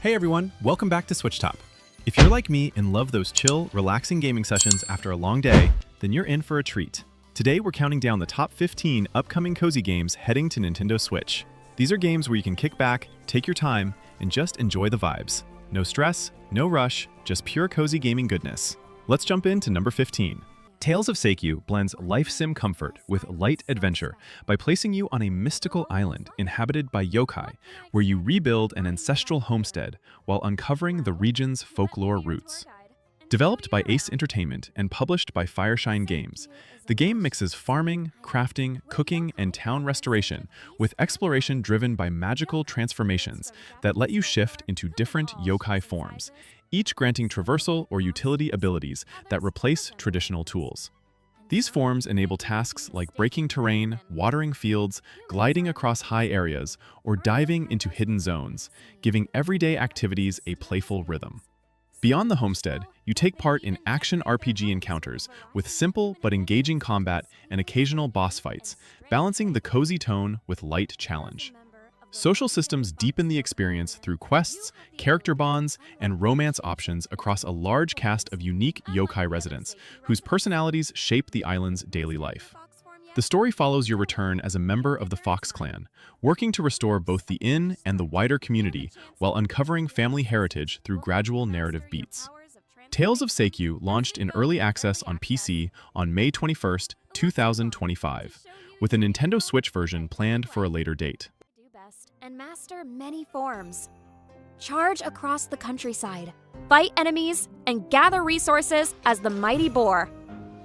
Hey everyone, welcome back to SwitchTop. If you're like me and love those chill, relaxing gaming sessions after a long day, then you're in for a treat. Today we're counting down the top 15 upcoming cozy games heading to Nintendo Switch. These are games where you can kick back, take your time, and just enjoy the vibes. No stress, no rush, just pure cozy gaming goodness. Let's jump into number 15. Tales of Seikyu blends life sim comfort with light adventure by placing you on a mystical island inhabited by yokai, where you rebuild an ancestral homestead while uncovering the region's folklore roots. Developed by Ace Entertainment and published by Evershine Games, the game mixes farming, crafting, cooking, and town restoration with exploration driven by magical transformations that let you shift into different yokai forms, each granting traversal or utility abilities that replace traditional tools. These forms enable tasks like breaking terrain, watering fields, gliding across high areas, or diving into hidden zones, giving everyday activities a playful rhythm. Beyond the homestead, you take part in action RPG encounters with simple but engaging combat and occasional boss fights, balancing the cozy tone with light challenge. Social systems deepen the experience through quests, character bonds, and romance options across a large cast of unique yokai residents, whose personalities shape the island's daily life. The story follows your return as a member of the Fox clan, working to restore both the inn and the wider community while uncovering family heritage through gradual narrative beats. Tales of Seikyu launched in early access on PC on May 21, 2025, with a Nintendo Switch version planned for a later date. And master many forms. Charge across the countryside, fight enemies, and gather resources as the mighty boar.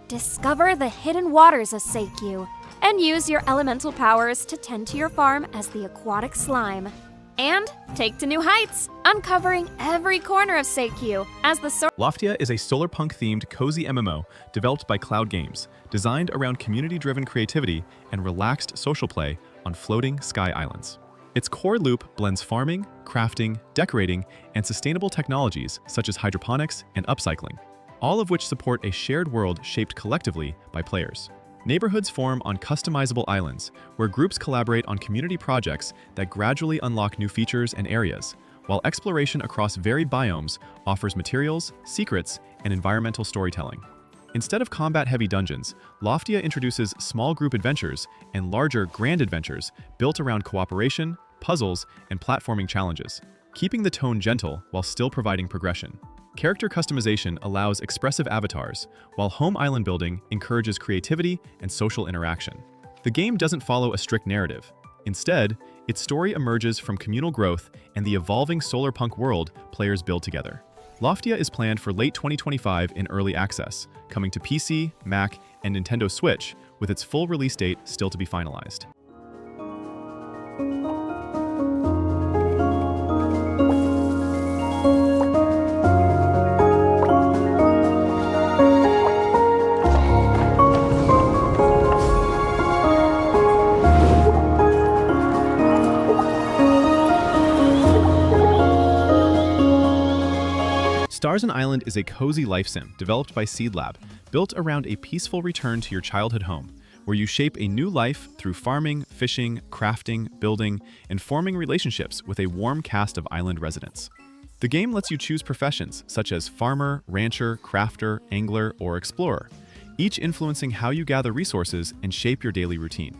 Discover the hidden waters of Seikyu, and use your elemental powers to tend to your farm as the aquatic slime. And take to new heights, uncovering every corner of Seikyu as the Loftia is a Solarpunk-themed cozy MMO developed by Cloud Games, designed around community-driven creativity and relaxed social play on floating sky islands. Its core loop blends farming, crafting, decorating, and sustainable technologies such as hydroponics and upcycling, all of which support a shared world shaped collectively by players. Neighborhoods form on customizable islands, where groups collaborate on community projects that gradually unlock new features and areas, while exploration across varied biomes offers materials, secrets, and environmental storytelling. Instead of combat-heavy dungeons, Loftia introduces small group adventures and larger grand adventures built around cooperation, puzzles, and platforming challenges, keeping the tone gentle while still providing progression. Character customization allows expressive avatars, while home island building encourages creativity and social interaction. The game doesn't follow a strict narrative. Instead, its story emerges from communal growth and the evolving Solarpunk world players build together. Loftia is planned for late 2025 in early access, coming to PC, Mac, and Nintendo Switch, with its full release date still to be finalized. Starsand Island is a cozy life sim developed by Seed Lab, built around a peaceful return to your childhood home, where you shape a new life through farming, fishing, crafting, building, and forming relationships with a warm cast of island residents. The game lets you choose professions such as farmer, rancher, crafter, angler, or explorer, each influencing how you gather resources and shape your daily routine.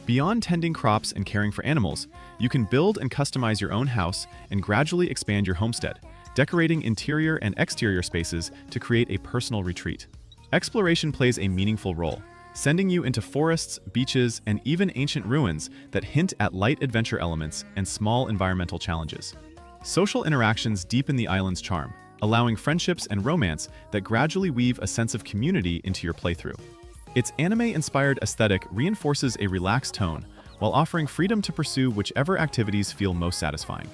Beyond tending crops and caring for animals, you can build and customize your own house and gradually expand your homestead, decorating interior and exterior spaces to create a personal retreat. Exploration plays a meaningful role, sending you into forests, beaches, and even ancient ruins that hint at light adventure elements and small environmental challenges. Social interactions deepen the island's charm, allowing friendships and romance that gradually weave a sense of community into your playthrough. Its anime-inspired aesthetic reinforces a relaxed tone, while offering freedom to pursue whichever activities feel most satisfying.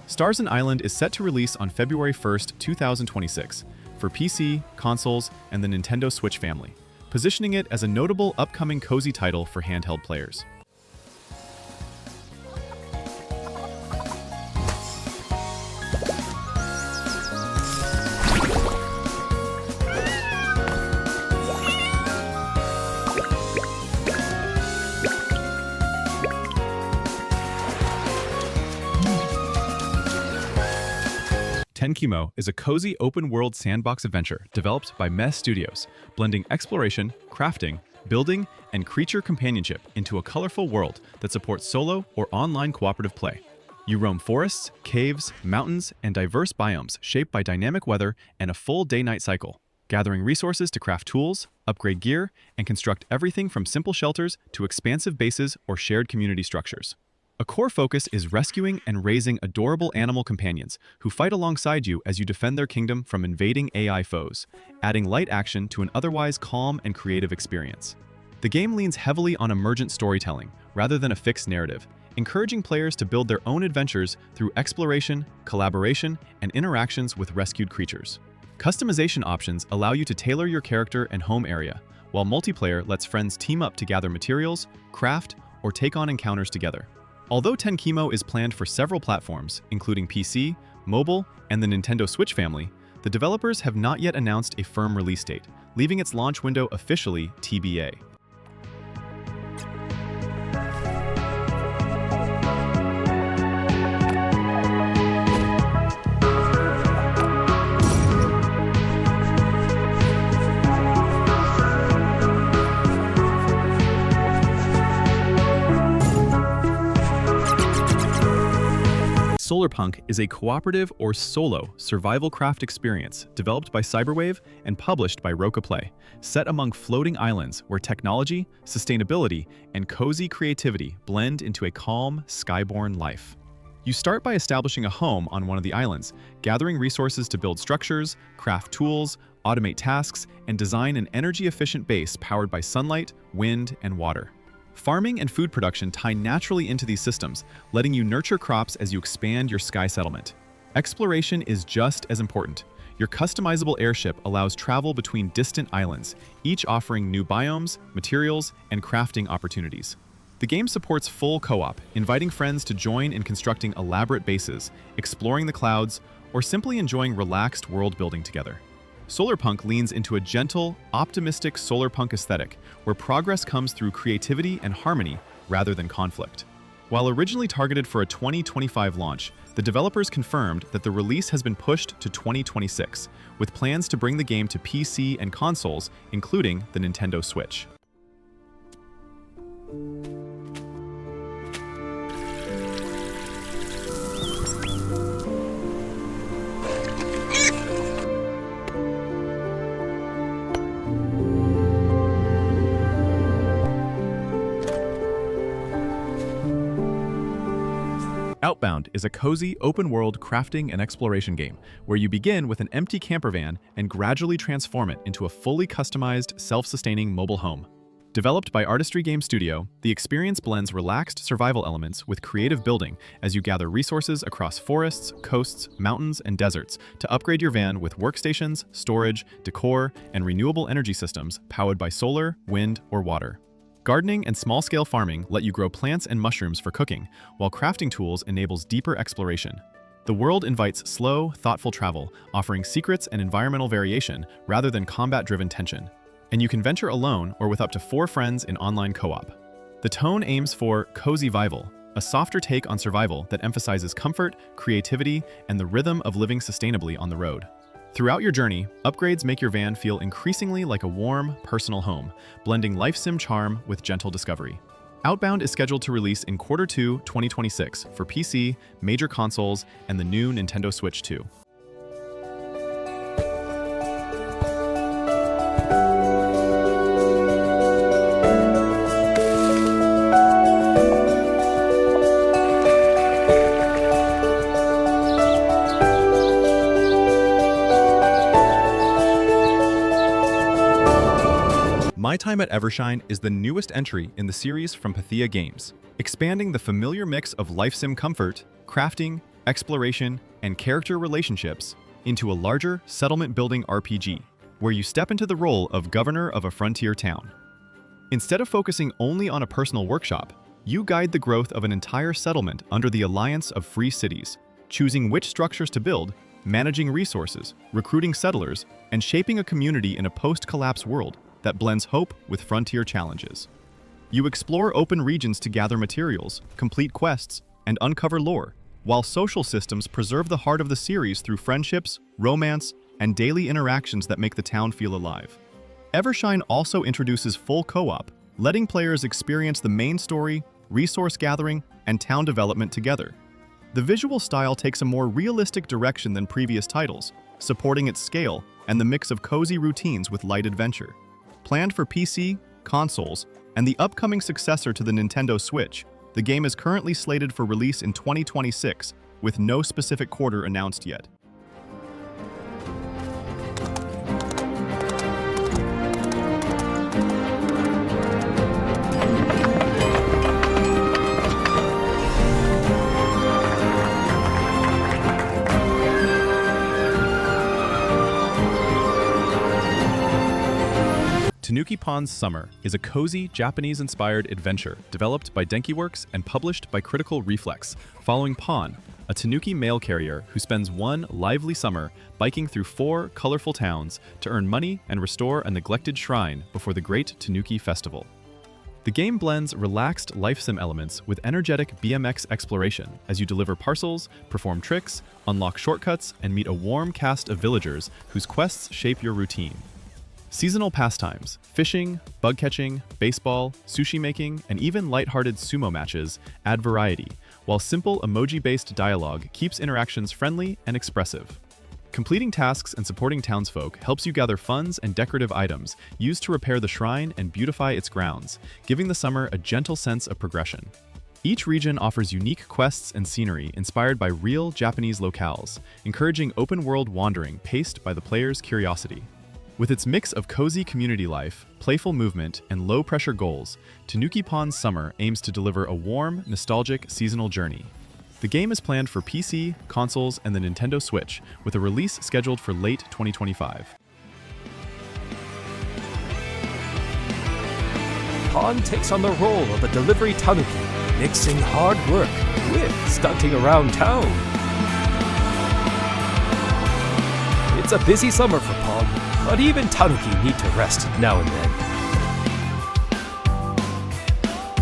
Starsand Island is set to release on February 1, 2026, for PC, consoles, and the Nintendo Switch family, positioning it as a notable upcoming cozy title for handheld players. Tenkemo is a cozy open-world sandbox adventure developed by Mess Studios, blending exploration, crafting, building, and creature companionship into a colorful world that supports solo or online cooperative play. You roam forests, caves, mountains, and diverse biomes shaped by dynamic weather and a full day-night cycle, gathering resources to craft tools, upgrade gear, and construct everything from simple shelters to expansive bases or shared community structures. A core focus is rescuing and raising adorable animal companions who fight alongside you as you defend their kingdom from invading AI foes, adding light action to an otherwise calm and creative experience. The game leans heavily on emergent storytelling rather than a fixed narrative, encouraging players to build their own adventures through exploration, collaboration, and interactions with rescued creatures. Customization options allow you to tailor your character and home area, while multiplayer lets friends team up to gather materials, craft, or take on encounters together. Although Tenkemo is planned for several platforms, including PC, mobile, and the Nintendo Switch family, the developers have not yet announced a firm release date, leaving its launch window officially TBA. Solarpunk is a cooperative or solo survival craft experience developed by Cyberwave and published by Roca Play, set among floating islands where technology, sustainability, and cozy creativity blend into a calm, skyborne life. You start by establishing a home on one of the islands, gathering resources to build structures, craft tools, automate tasks, and design an energy-efficient base powered by sunlight, wind, and water. Farming and food production tie naturally into these systems, letting you nurture crops as you expand your sky settlement. Exploration is just as important. Your customizable airship allows travel between distant islands, each offering new biomes, materials, and crafting opportunities. The game supports full co-op, inviting friends to join in constructing elaborate bases, exploring the clouds, or simply enjoying relaxed world building together. Solarpunk leans into a gentle, optimistic solarpunk aesthetic, where progress comes through creativity and harmony rather than conflict. While originally targeted for a 2025 launch, the developers confirmed that the release has been pushed to 2026, with plans to bring the game to PC and consoles, including the Nintendo Switch. Outbound is a cozy, open-world crafting and exploration game where you begin with an empty camper van and gradually transform it into a fully customized, self-sustaining mobile home. Developed by Artistry Game Studio, the experience blends relaxed survival elements with creative building as you gather resources across forests, coasts, mountains, and deserts to upgrade your van with workstations, storage, decor, and renewable energy systems powered by solar, wind, or water. Gardening and small-scale farming let you grow plants and mushrooms for cooking, while crafting tools enables deeper exploration. The world invites slow, thoughtful travel, offering secrets and environmental variation rather than combat-driven tension. And you can venture alone or with up to 4 friends in online co-op. The tone aims for cozy-vival, a softer take on survival that emphasizes comfort, creativity, and the rhythm of living sustainably on the road. Throughout your journey, upgrades make your van feel increasingly like a warm, personal home, blending life sim charm with gentle discovery. Outbound is scheduled to release in Q2 2026 for PC, major consoles, and the new Nintendo Switch 2. My Time at Evershine is the newest entry in the series from Pythia Games, expanding the familiar mix of life sim comfort, crafting, exploration, and character relationships into a larger settlement-building RPG, where you step into the role of governor of a frontier town. Instead of focusing only on a personal workshop, you guide the growth of an entire settlement under the Alliance of Free Cities, choosing which structures to build, managing resources, recruiting settlers, and shaping a community in a post-collapse world that blends hope with frontier challenges. You explore open regions to gather materials, complete quests, and uncover lore, while social systems preserve the heart of the series through friendships, romance, and daily interactions that make the town feel alive. Evershine also introduces full co-op, letting players experience the main story, resource gathering, and town development together. The visual style takes a more realistic direction than previous titles, supporting its scale and the mix of cozy routines with light adventure. Planned for PC, consoles, and the upcoming successor to the Nintendo Switch, the game is currently slated for release in 2026, with no specific quarter announced yet. Tanuki Pon's Summer is a cozy, Japanese-inspired adventure developed by Denkiworks and published by Critical Reflex, following Pon, a Tanuki mail carrier who spends one lively summer biking through 4 colorful towns to earn money and restore a neglected shrine before the Great Tanuki Festival. The game blends relaxed life sim elements with energetic BMX exploration as you deliver parcels, perform tricks, unlock shortcuts, and meet a warm cast of villagers whose quests shape your routine. Seasonal pastimes, fishing, bug catching, baseball, sushi making, and even lighthearted sumo matches add variety, while simple emoji-based dialogue keeps interactions friendly and expressive. Completing tasks and supporting townsfolk helps you gather funds and decorative items used to repair the shrine and beautify its grounds, giving the summer a gentle sense of progression. Each region offers unique quests and scenery inspired by real Japanese locales, encouraging open-world wandering paced by the player's curiosity. With its mix of cozy community life, playful movement, and low-pressure goals, Tanuki Pon's Summer aims to deliver a warm, nostalgic seasonal journey. The game is planned for PC, consoles, and the Nintendo Switch, with a release scheduled for late 2025. Pon takes on the role of a delivery tanuki, mixing hard work with stunting around town. It's a busy summer for Pon, but even tanuki need to rest now and then.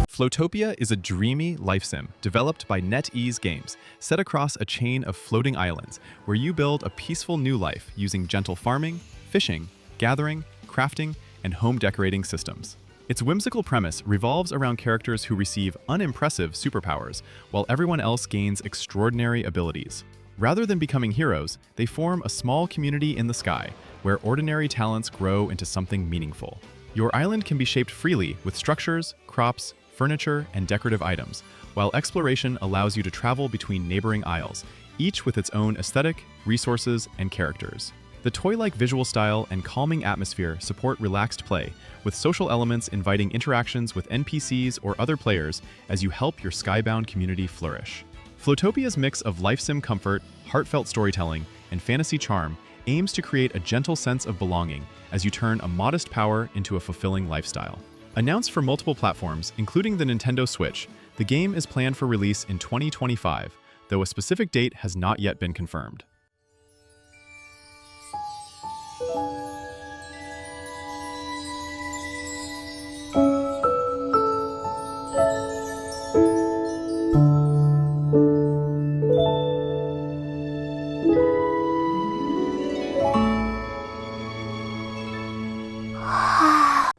Floatopia is a dreamy life sim developed by NetEase Games, set across a chain of floating islands where you build a peaceful new life using gentle farming, fishing, gathering, crafting, and home decorating systems. Its whimsical premise revolves around characters who receive unimpressive superpowers, while everyone else gains extraordinary abilities. Rather than becoming heroes, they form a small community in the sky, where ordinary talents grow into something meaningful. Your island can be shaped freely with structures, crops, furniture, and decorative items, while exploration allows you to travel between neighboring isles, each with its own aesthetic, resources, and characters. The toy-like visual style and calming atmosphere support relaxed play, with social elements inviting interactions with NPCs or other players as you help your skybound community flourish. Floatopia's mix of life sim comfort, heartfelt storytelling, and fantasy charm aims to create a gentle sense of belonging as you turn a modest power into a fulfilling lifestyle. Announced for multiple platforms, including the Nintendo Switch, the game is planned for release in 2025, though a specific date has not yet been confirmed.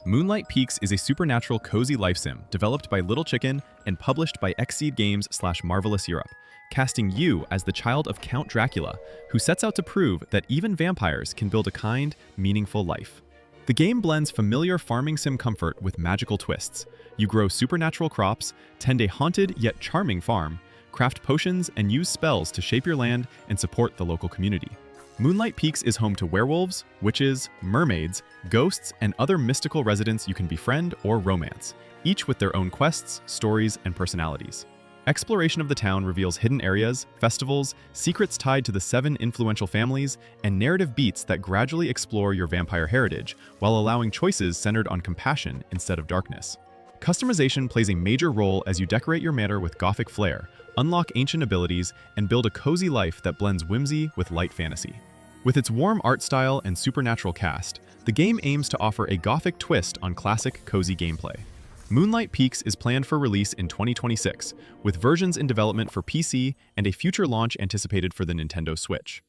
Moonlight Peaks is a supernatural cozy life sim developed by Little Chicken and published by Xseed Games/Marvelous Europe, casting you as the child of Count Dracula, who sets out to prove that even vampires can build a kind, meaningful life. The game blends familiar farming sim comfort with magical twists. You grow supernatural crops, tend a haunted yet charming farm, craft potions, and use spells to shape your land and support the local community. Moonlight Peaks is home to werewolves, witches, mermaids, ghosts, and other mystical residents you can befriend or romance, each with their own quests, stories, and personalities. Exploration of the town reveals hidden areas, festivals, secrets tied to the 7 influential families, and narrative beats that gradually explore your vampire heritage, while allowing choices centered on compassion instead of darkness. Customization plays a major role as you decorate your manor with gothic flair, unlock ancient abilities, and build a cozy life that blends whimsy with light fantasy. With its warm art style and supernatural cast, the game aims to offer a gothic twist on classic cozy gameplay. Moonlight Peaks is planned for release in 2026, with versions in development for PC and a future launch anticipated for the Nintendo Switch.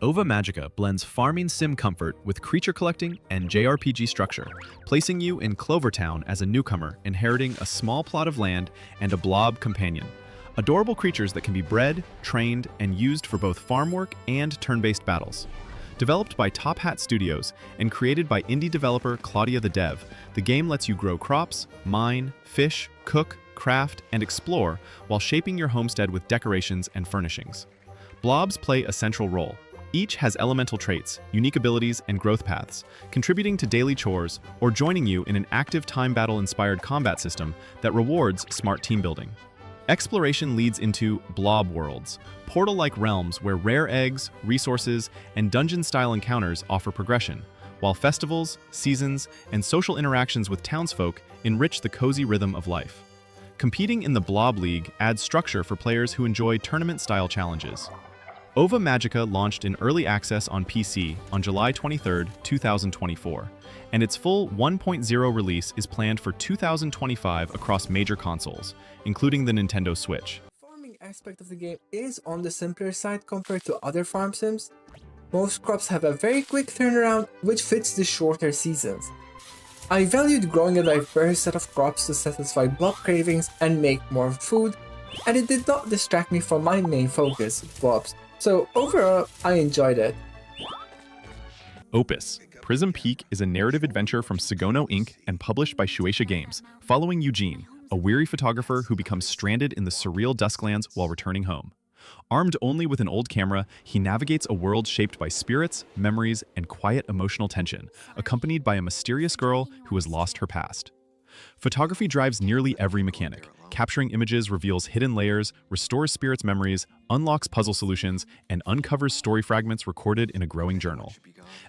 Ova Magica blends farming sim comfort with creature collecting and JRPG structure, placing you in Clovertown as a newcomer inheriting a small plot of land and a blob companion. Adorable creatures that can be bred, trained, and used for both farm work and turn-based battles. Developed by Top Hat Studios and created by indie developer Claudia the Dev, the game lets you grow crops, mine, fish, cook, craft, and explore while shaping your homestead with decorations and furnishings. Blobs play a central role. Each has elemental traits, unique abilities, and growth paths, contributing to daily chores or joining you in an active time battle-inspired combat system that rewards smart team building. Exploration leads into blob worlds, portal-like realms where rare eggs, resources, and dungeon-style encounters offer progression, while festivals, seasons, and social interactions with townsfolk enrich the cozy rhythm of life. Competing in the Blob League adds structure for players who enjoy tournament-style challenges. Ova Magica launched in early access on PC on July 23, 2024, and its full 1.0 release is planned for 2025 across major consoles, including the Nintendo Switch. The farming aspect of the game is on the simpler side compared to other farm sims. Most crops have a very quick turnaround, which fits the shorter seasons. I valued growing a diverse set of crops to satisfy blob cravings and make more food, and it did not distract me from my main focus, blobs. So overall, I enjoyed it. OPUS, Prism Peak is a narrative adventure from Sugono Inc. and published by Shueisha Games, following Eugene, a weary photographer who becomes stranded in the surreal Dusklands while returning home. Armed only with an old camera, he navigates a world shaped by spirits, memories, and quiet emotional tension, accompanied by a mysterious girl who has lost her past. Photography drives nearly every mechanic. Capturing images reveals hidden layers, restores spirits' memories, unlocks puzzle solutions, and uncovers story fragments recorded in a growing journal.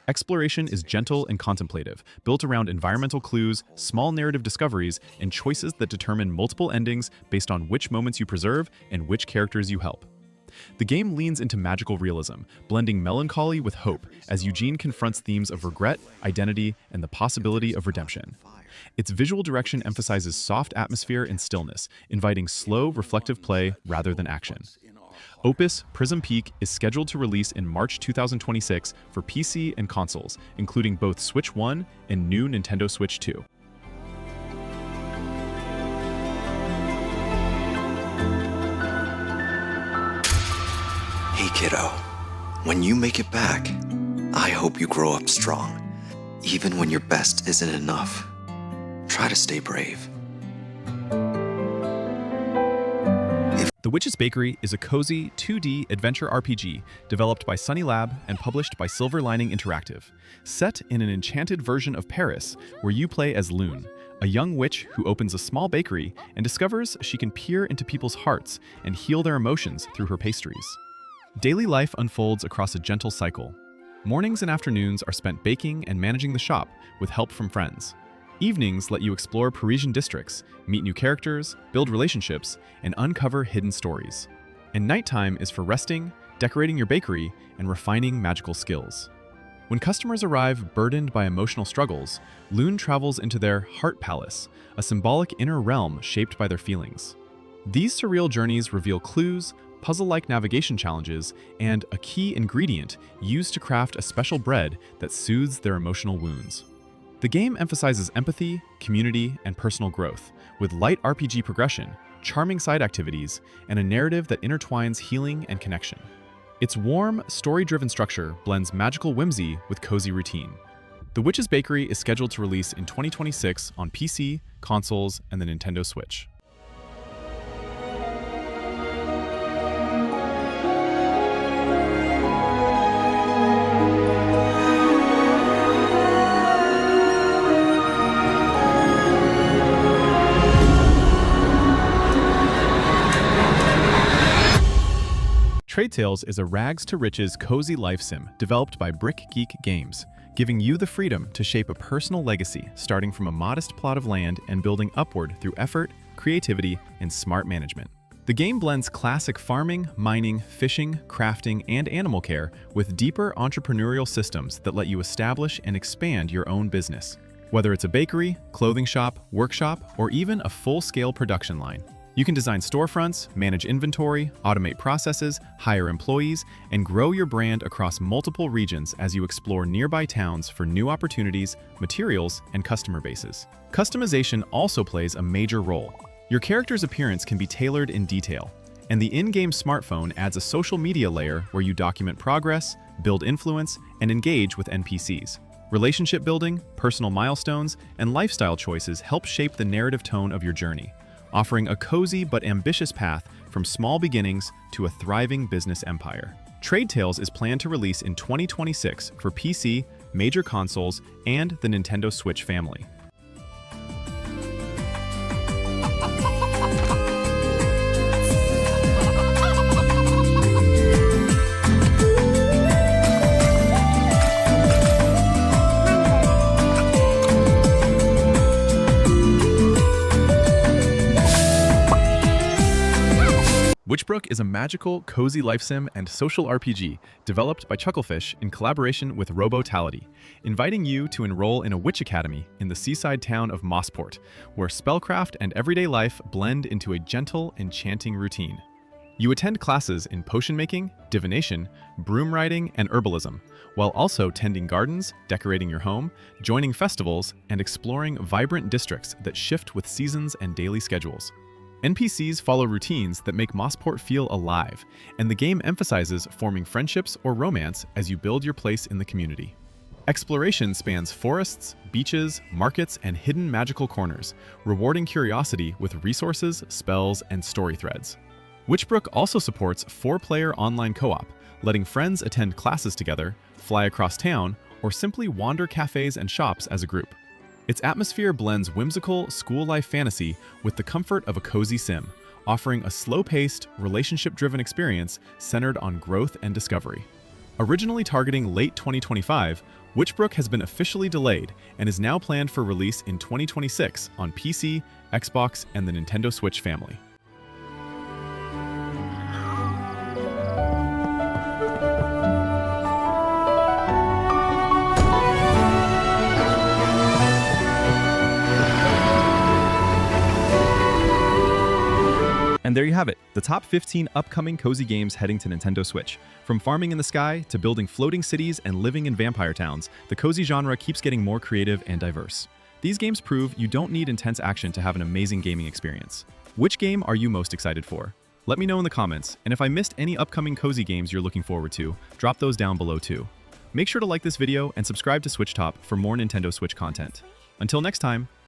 Exploration is gentle and contemplative, built around environmental clues, small narrative discoveries, and choices that determine multiple endings based on which moments you preserve and which characters you help. The game leans into magical realism, blending melancholy with hope as Eugene confronts themes of regret, identity, and the possibility of redemption. Its visual direction emphasizes soft atmosphere and stillness, inviting slow, reflective play rather than action. OPUS Prism Peak is scheduled to release in March 2026 for PC and consoles, including both Switch 1 and new Nintendo Switch 2. Hey kiddo, when you make it back, I hope you grow up strong. Even when your best isn't enough, try to stay brave. The Witch's Bakery is a cozy 2D adventure RPG developed by Sunny Lab and published by Silver Lining Interactive. Set in an enchanted version of Paris where you play as Lune, a young witch who opens a small bakery and discovers she can peer into people's hearts and heal their emotions through her pastries. Daily life unfolds across a gentle cycle. Mornings and afternoons are spent baking and managing the shop with help from friends. Evenings let you explore Parisian districts, meet new characters, build relationships, and uncover hidden stories. And nighttime is for resting, decorating your bakery, and refining magical skills. When customers arrive burdened by emotional struggles, Lune travels into their Heart Palace, a symbolic inner realm shaped by their feelings. These surreal journeys reveal clues, puzzle-like navigation challenges, and a key ingredient used to craft a special bread that soothes their emotional wounds. The game emphasizes empathy, community, and personal growth, with light RPG progression, charming side activities, and a narrative that intertwines healing and connection. Its warm, story-driven structure blends magical whimsy with cozy routine. The Witch's Bakery is scheduled to release in 2026 on PC, consoles, and the Nintendo Switch. Trade Tales is a rags-to-riches cozy life sim developed by Brick Geek Games, giving you the freedom to shape a personal legacy starting from a modest plot of land and building upward through effort, creativity, and smart management. The game blends classic farming, mining, fishing, crafting, and animal care with deeper entrepreneurial systems that let you establish and expand your own business. Whether it's a bakery, clothing shop, workshop, or even a full-scale production line, you can design storefronts, manage inventory, automate processes, hire employees, and grow your brand across multiple regions as you explore nearby towns for new opportunities, materials, and customer bases. Customization also plays a major role. Your character's appearance can be tailored in detail, and the in-game smartphone adds a social media layer where you document progress, build influence, and engage with NPCs. Relationship building, personal milestones, and lifestyle choices help shape the narrative tone of your journey, offering a cozy but ambitious path from small beginnings to a thriving business empire. Trade Tales is planned to release in 2026 for PC, major consoles, and the Nintendo Switch family. Witchbrook is a magical, cozy life sim and social RPG developed by Chucklefish in collaboration with Robotality, inviting you to enroll in a witch academy in the seaside town of Mossport, where spellcraft and everyday life blend into a gentle, enchanting routine. You attend classes in potion making, divination, broom riding, and herbalism, while also tending gardens, decorating your home, joining festivals, and exploring vibrant districts that shift with seasons and daily schedules. NPCs follow routines that make Mossport feel alive, and the game emphasizes forming friendships or romance as you build your place in the community. Exploration spans forests, beaches, markets, and hidden magical corners, rewarding curiosity with resources, spells, and story threads. Witchbrook also supports 4-player online co-op, letting friends attend classes together, fly across town, or simply wander cafes and shops as a group. Its atmosphere blends whimsical, school-life fantasy with the comfort of a cozy sim, offering a slow-paced, relationship-driven experience centered on growth and discovery. Originally targeting late 2025, Witchbrook has been officially delayed and is now planned for release in 2026 on PC, Xbox, and the Nintendo Switch family. And there you have it, the top 15 upcoming cozy games heading to Nintendo Switch. From farming in the sky to building floating cities and living in vampire towns, the cozy genre keeps getting more creative and diverse. These games prove you don't need intense action to have an amazing gaming experience. Which game are you most excited for? Let me know in the comments, and if I missed any upcoming cozy games you're looking forward to, drop those down below too. Make sure to like this video and subscribe to SwitchTop for more Nintendo Switch content. Until next time,